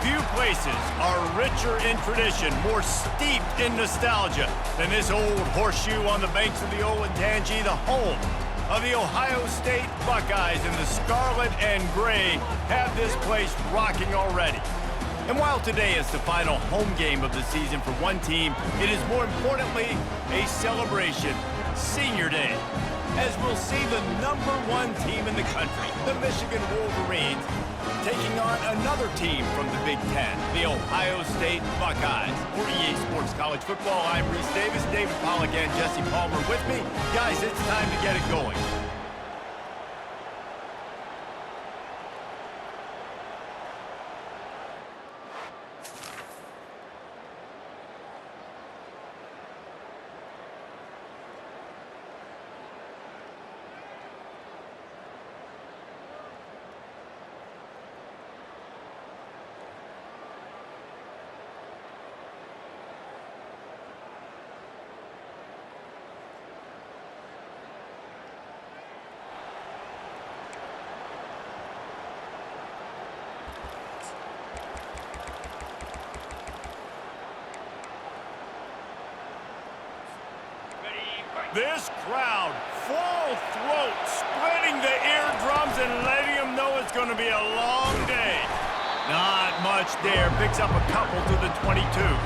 Few places are richer in tradition, more steeped in nostalgia than this old horseshoe on the banks of the Olentangy, the home of the Ohio State Buckeyes, and the scarlet and gray have this place rocking already. And while today is the final home game of the season for one team, it is more importantly a celebration, Senior Day, as we'll see the #1 team in the country, the Michigan Wolverines, taking on another team from the Big Ten, the Ohio State Buckeyes. For EA Sports College Football, I'm Reese Davis, David Pollack and Jesse Palmer with me. Guys, it's time to get it going. This crowd, full throat, splitting the eardrums and letting them know it's going to be a long day. Not much there. Picks up a couple to the 22.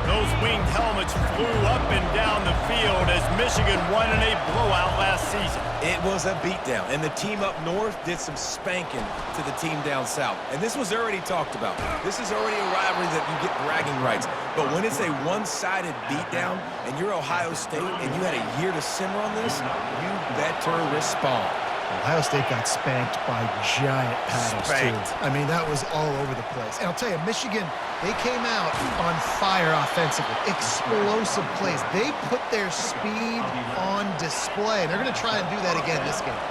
Those winged helmets flew up and down the field as Michigan won in a blowout last season. It was a beatdown, and the team up north did some spanking to the team down south. And this was already talked about. This is already a rivalry that you get bragging rights. But when it's a one-sided beatdown, and you're Ohio State, and you had a year to simmer on this, you better respond. Ohio State got spanked by giant paddles, too. I mean, that was all over the place. And I'll tell you, Michigan, they came out on fire offensively. Explosive plays. They put their speed on display, and they're going to try and do that again this game.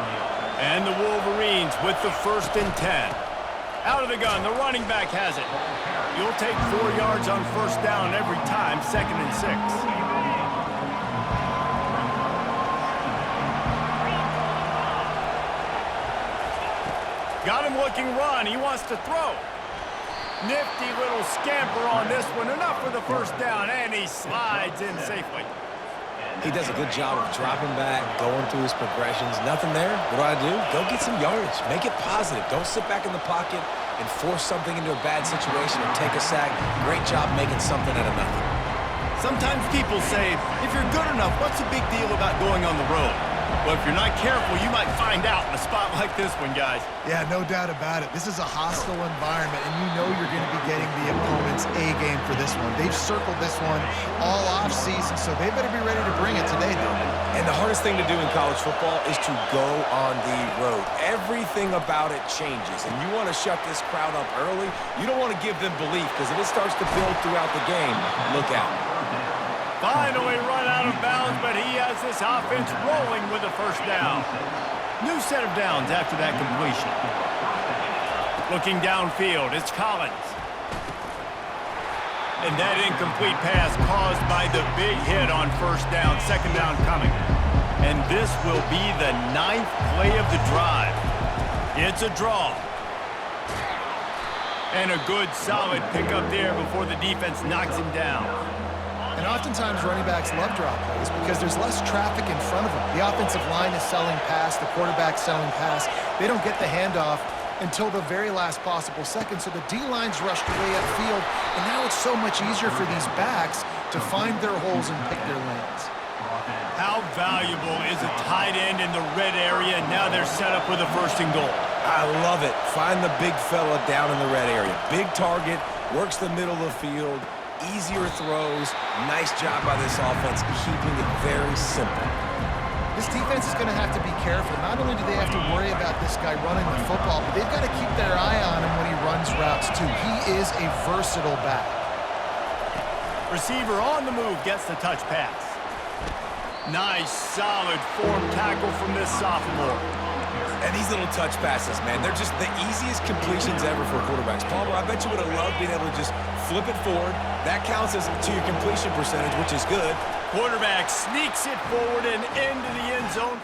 And the Wolverines with the 1st and 10. Out of the gun, the running back has it. You'll take 4 yards on 1st down every time, 2nd and 6. Got him looking run. He wants to throw. Nifty little scamper on this one. Enough for the 1st down, and he slides in safely. He does a good job of dropping back, going through his progressions. Nothing there. What do? Go get some yardage. Make it positive. Don't sit back in the pocket and force something into a bad situation or take a sack. Great job making something out of nothing. Sometimes people say, if you're good enough, what's the big deal about going on the road? Well, if you're not careful, you might find out in a spot like this one, guys. Yeah, no doubt about it. This is a hostile environment, and you know you're going to be getting the opponent's A-game for this one. They've circled this one all off-season, so they better be ready to bring it today, though. And the hardest thing to do in college football is to go on the road. Everything about it changes, and you want to shut this crowd up early. You don't want to give them belief, because if it starts to build throughout the game, look out. Finally run out of bounds, but he has this offense rolling with a 1st down. New set of downs after that completion. Looking downfield, it's Collins. And that incomplete pass caused by the big hit on 1st down, 2nd down coming. And this will be the 9th play of the drive. It's a draw. And a good, solid pickup there before the defense knocks him down. And oftentimes running backs love drop plays because there's less traffic in front of them. The offensive line is selling pass, the quarterback's selling pass. They don't get the handoff until the very last possible second, so the D-line's rushed away upfield, and now it's so much easier for these backs to find their holes and pick their lanes. How valuable is a tight end in the red area? Now they're set up with a 1st and goal. I love it. Find the big fella down in the red area. Big target, works the middle of the field. Easier throws. Nice job by this offense, keeping it very simple. This defense is going to have to be careful. Not only do they have to worry about this guy running the football, but they've got to keep their eye on him when he runs routes, too. He is a versatile back. Receiver on the move gets the touch pass. Nice, solid form tackle from this sophomore. And these little touch passes, man, they're just the easiest completions ever for quarterbacks. Palmer, I bet you would have loved being able to just flip it forward. That counts as to your completion percentage, which is good. Quarterback sneaks it forward and into the end zone.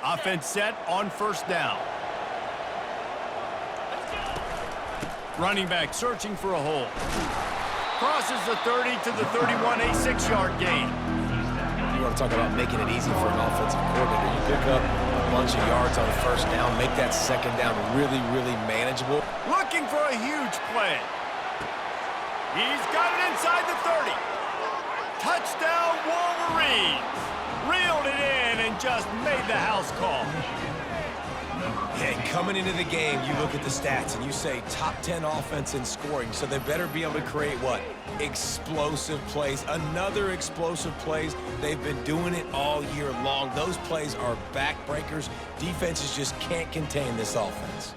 Offense set on first down. Running back searching for a hole. Crosses the 30 to the 31, a 6-yard gain. You want to talk about making it easy for an offensive coordinator. You pick up a bunch of yards on first down, make that second down really, really manageable. Looking for a huge play. He's got it inside the 30. Touchdown, Wolverines. Reeled it in and just made the house call. And coming into the game, you look at the stats and you say top 10 offense in scoring, so they better be able to create what? Explosive plays. Another explosive plays. They've been doing it all year long. Those plays are backbreakers. Defenses just can't contain this offense.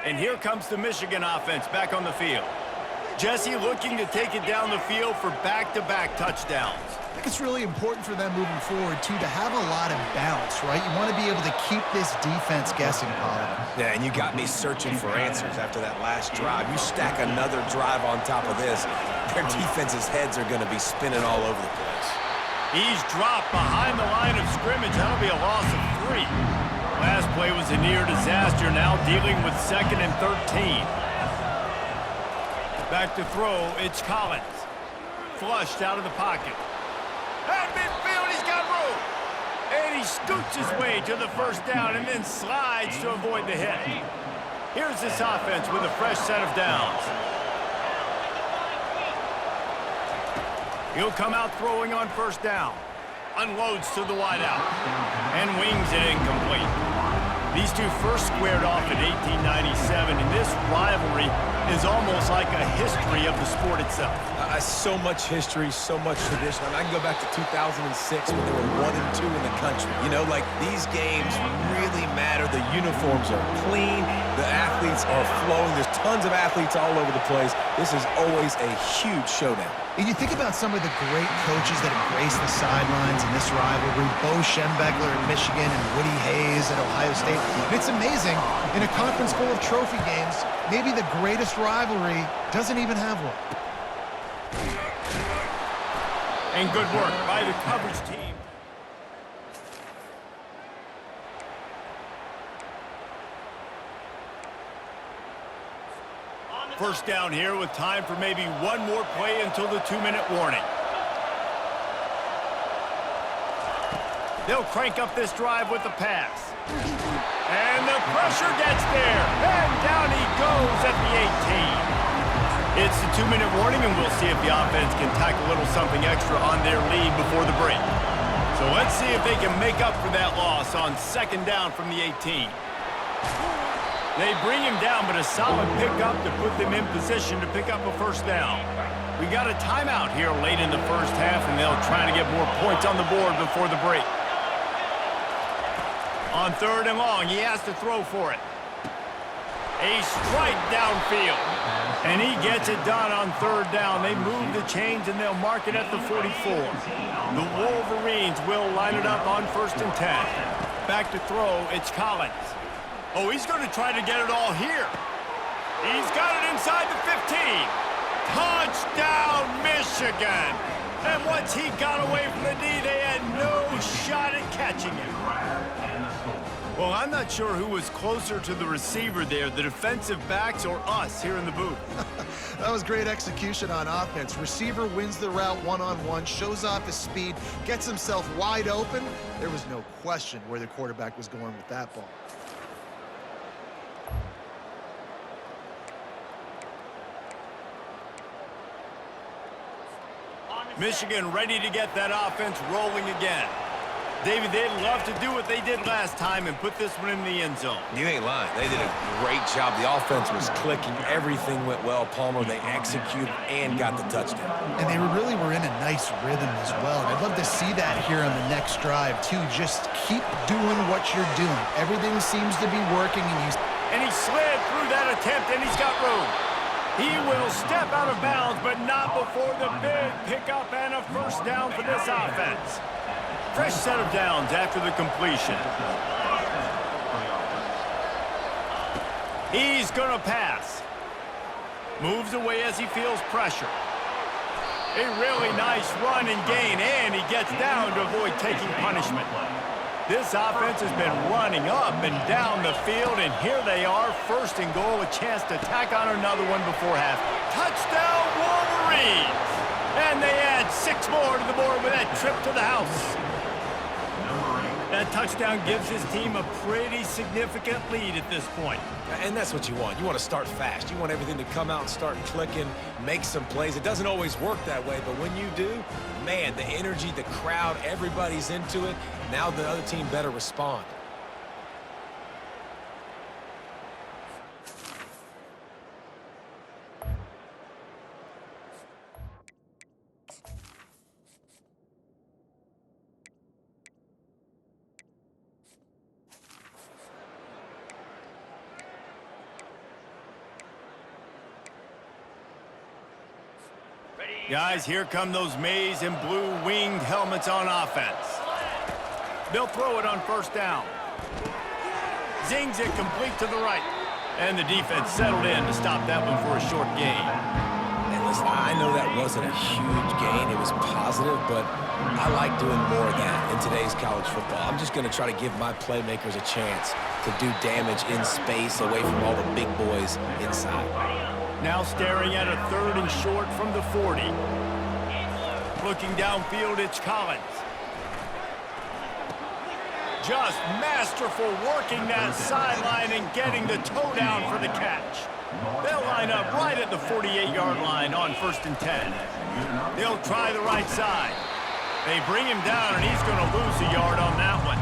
And here comes the Michigan offense back on the field. Jesse looking to take it down the field for back-to-back touchdowns. I think it's really important for them moving forward, too, to have a lot of balance, right? You want to be able to keep this defense guessing, Pollard. Yeah, and you got me searching for answers after that last drive. You stack another drive on top of this, their defense's heads are going to be spinning all over the place. He's dropped behind the line of scrimmage. That'll be a loss of 3. Last play was a near disaster, now dealing with 2nd and 13. Back to throw, it's Collins. Flushed out of the pocket. At midfield, he's got room. And he scoots his way to the first down and then slides to avoid the hit. Here's this offense with a fresh set of downs. He'll come out throwing on first down. Unloads to the wideout. And wings it incomplete. These two first squared off in 1897, and this rivalry is almost like a history of the sport itself. So much history, so much tradition. I can go back to 2006 when they were 1 and 2 in the country. You know, like, these games really matter. The uniforms are clean. The athletes are flowing. There's tons of athletes all over the place. This is always a huge showdown. And you think about some of the great coaches that embrace the sidelines in this rivalry, Bo Schembechler at Michigan and Woody Hayes at Ohio State. And it's amazing, in a conference full of trophy games, maybe the greatest rivalry doesn't even have one. And good work by the coverage team. First down here with time for maybe one more play until the 2-minute warning. They'll crank up this drive with the pass. And the pressure gets there. And down he goes at the 18. It's the 2-minute warning, and we'll see if the offense can tack a little something extra on their lead before the break. So let's see if they can make up for that loss on 2nd down from the 18. They bring him down, but a solid pickup to put them in position to pick up a first down. We got a timeout here late in the first half, and they'll try to get more points on the board before the break. On 3rd and long, he has to throw for it. A strike downfield. And he gets it done on 3rd down. They move the chains, and they'll mark it at the 44. The Wolverines will line it up on 1st and 10. Back to throw, it's Collins. Oh, he's going to try to get it all here. He's got it inside the 15. Touchdown, Michigan. And once he got away from the D, they had no shot at catching him. Well, I'm not sure who was closer to the receiver there, the defensive backs or us here in the booth. That was great execution on offense. Receiver wins the route one-on-one, shows off his speed, gets himself wide open. There was no question where the quarterback was going with that ball. Michigan ready to get that offense rolling again. David, they'd love to do what they did last time and put this one in the end zone. You ain't lying. They did a great job. The offense was clicking. Everything went well. Palmer, they executed and got the touchdown. And they really were in a nice rhythm as well. And I'd love to see that here on the next drive, too. Just keep doing what you're doing. Everything seems to be working. And he slid through that attempt, and he's got room. He will step out of bounds, but not before the big pickup and a first down for this offense. Fresh set of downs after the completion. He's going to pass. Moves away as he feels pressure. A really nice run and gain, and he gets down to avoid taking punishment. This offense has been running up and down the field, and here they are, first and goal, a chance to tack on another one before half. Touchdown, Wolverines! And they add 6 more to the board with that trip to the house. That touchdown gives his team a pretty significant lead at this point. And that's what you want. You want to start fast. You want everything to come out and start clicking, make some plays. It doesn't always work that way, but when you do, man, the energy, the crowd, everybody's into it. Now the other team better respond. Guys, here come those maize and blue winged helmets on offense. They'll throw it on first down. Zings it complete to the right. And the defense settled in to stop that one for a short gain. And listen, I know that wasn't a huge gain. It was positive, but I like doing more of that in today's college football. I'm just going to try to give my playmakers a chance to do damage in space away from all the big boys inside. Now staring at a 3rd and short from the 40. Looking downfield, it's Collins. Just masterful working that sideline and getting the toe down for the catch. They'll line up right at the 48-yard line on 1st and 10. They'll try the right side. They bring him down, and he's going to lose a yard on that one.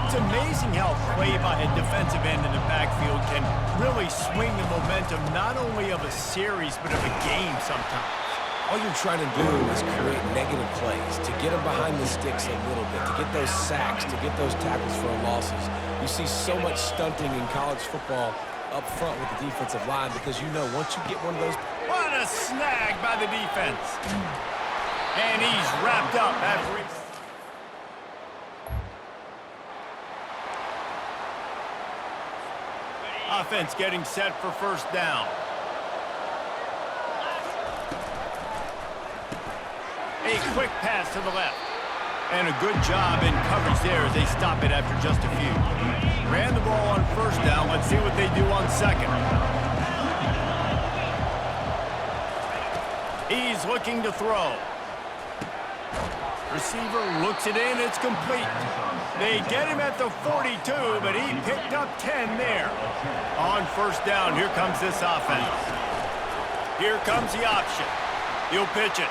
It's amazing how play by a defensive end in the backfield can really swing the momentum not only of a series but of a game sometimes. All you're trying to do is create negative plays, to get them behind the sticks a little bit, to get those sacks, to get those tackles for losses. You see so much stunting in college football up front with the defensive line because you know once you get one of those... What a snag by the defense. And he's wrapped up after he's... Offense getting set for first down. A quick pass to the left. And a good job in coverage there as they stop it after just a few. Ran the ball on first down. Let's see what they do on second. He's looking to throw. Receiver looks it in. It's complete. They get him at the 42, but he picked up 10 there. On first down, here comes this offense. Here comes the option. He'll pitch it.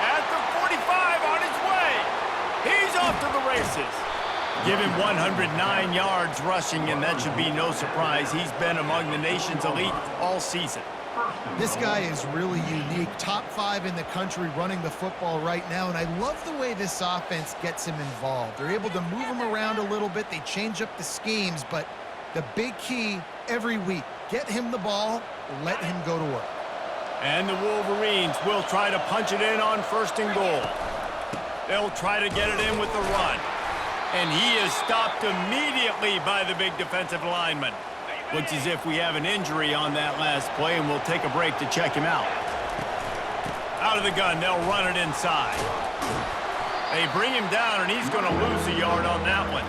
At the 45, on his way. He's off to the races. Give him 109 yards rushing, and that should be no surprise. He's been among the nation's elite all season. This guy is really unique. Top 5 in the country running the football right now, and I love the way this offense gets him involved. They're able to move him around a little bit. They change up the schemes, but the big key every week, get him the ball, let him go to work. And the Wolverines will try to punch it in on first and goal. They'll try to get it in with the run. And he is stopped immediately by the big defensive lineman. Looks as if we have an injury on that last play, and we'll take a break to check him out. Out of the gun, they'll run it inside. They bring him down, and he's going to lose a yard on that one.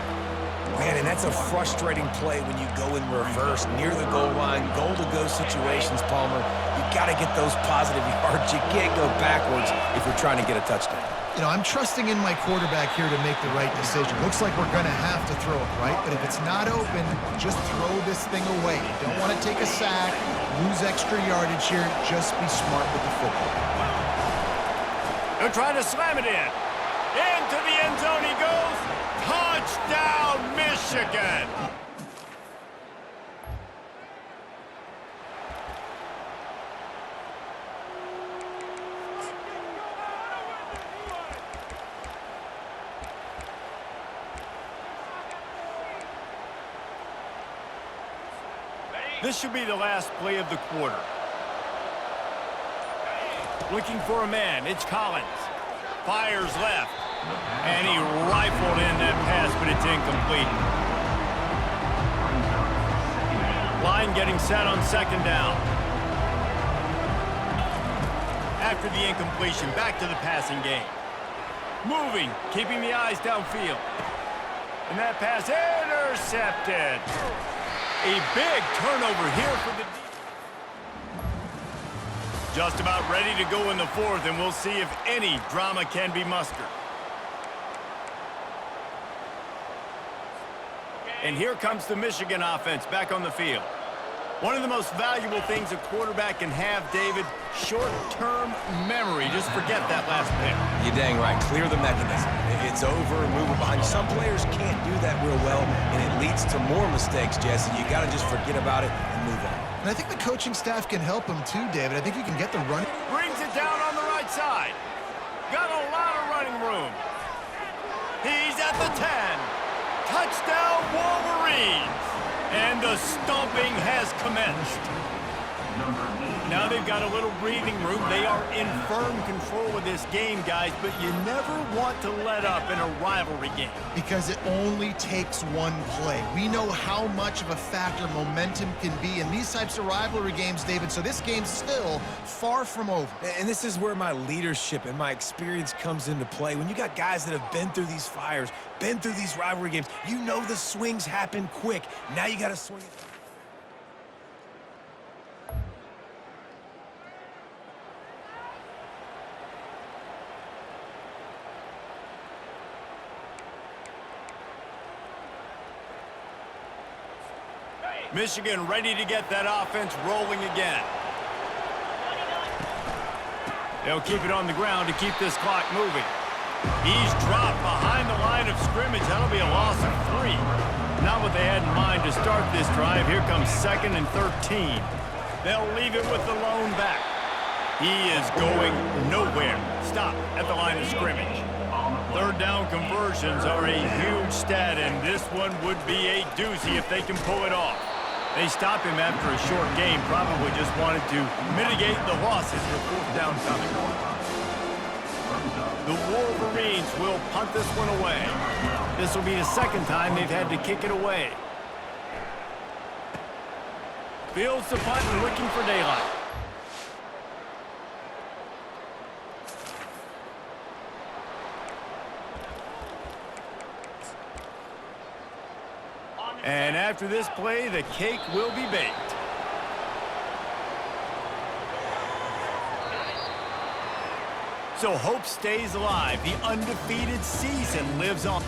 Man, and that's a frustrating play when you go in reverse near the goal line, goal-to-go situations, Palmer. You got to get those positive yards. You can't go backwards if you're trying to get a touchdown. You know, I'm trusting in my quarterback here to make the right decision. Looks like we're going to have to throw it, right? But if it's not open, just throw this thing away. You don't want to take a sack, lose extra yardage here. Just be smart with the football. They're trying to slam it in. Into the end zone he goes. Touchdown, Michigan! This should be the last play of the quarter. Looking for a man, it's Collins. Fires left. And he rifled in that pass, but it's incomplete. Line getting set on second down. After the incompletion, back to the passing game. Moving, keeping the eyes downfield. And that pass intercepted. A big turnover here for the... Just about ready to go in the fourth, and we'll see if any drama can be mustered. And here comes the Michigan offense back on the field. One of the most valuable things a quarterback can have, David, short-term memory. Just forget that last pick. You're dang right. Clear the mechanism. It's over, move it behind you. Some players can't do that real well, and it leads to more mistakes, Jesse. You got to just forget about it and move on. And I think the coaching staff can help him too, David. I think you can get the run. Brings it down on the right side. Got a lot of running room. He's at the 10. Touchdown, Wolverines! And the stomping has commenced. Now they've got a little breathing room. They are in firm control of this game, guys, but you never want to let up in a rivalry game. Because it only takes one play. We know how much of a factor momentum can be in these types of rivalry games, David, so this game's still far from over. And this is where my leadership and my experience comes into play. When you got guys that have been through these fires, been through these rivalry games, you know the swings happen quick. Now you got to swing it. Michigan ready to get that offense rolling again. They'll keep it on the ground to keep this clock moving. He's dropped behind the line of scrimmage. That'll be a loss of 3. Not what they had in mind to start this drive. Here comes 2nd and 13. They'll leave it with the lone back. He is going nowhere. Stop at the line of scrimmage. Third down conversions are a huge stat, and this one would be a doozy if they can pull it off. They stopped him after a short game, probably just wanted to mitigate the losses with 4th down coming. The Wolverines will punt this one away. This will be the 2nd time they've had to kick it away. Fields the punt and looking for daylight. And after this play, the cake will be baked. So hope stays alive. The undefeated season lives on.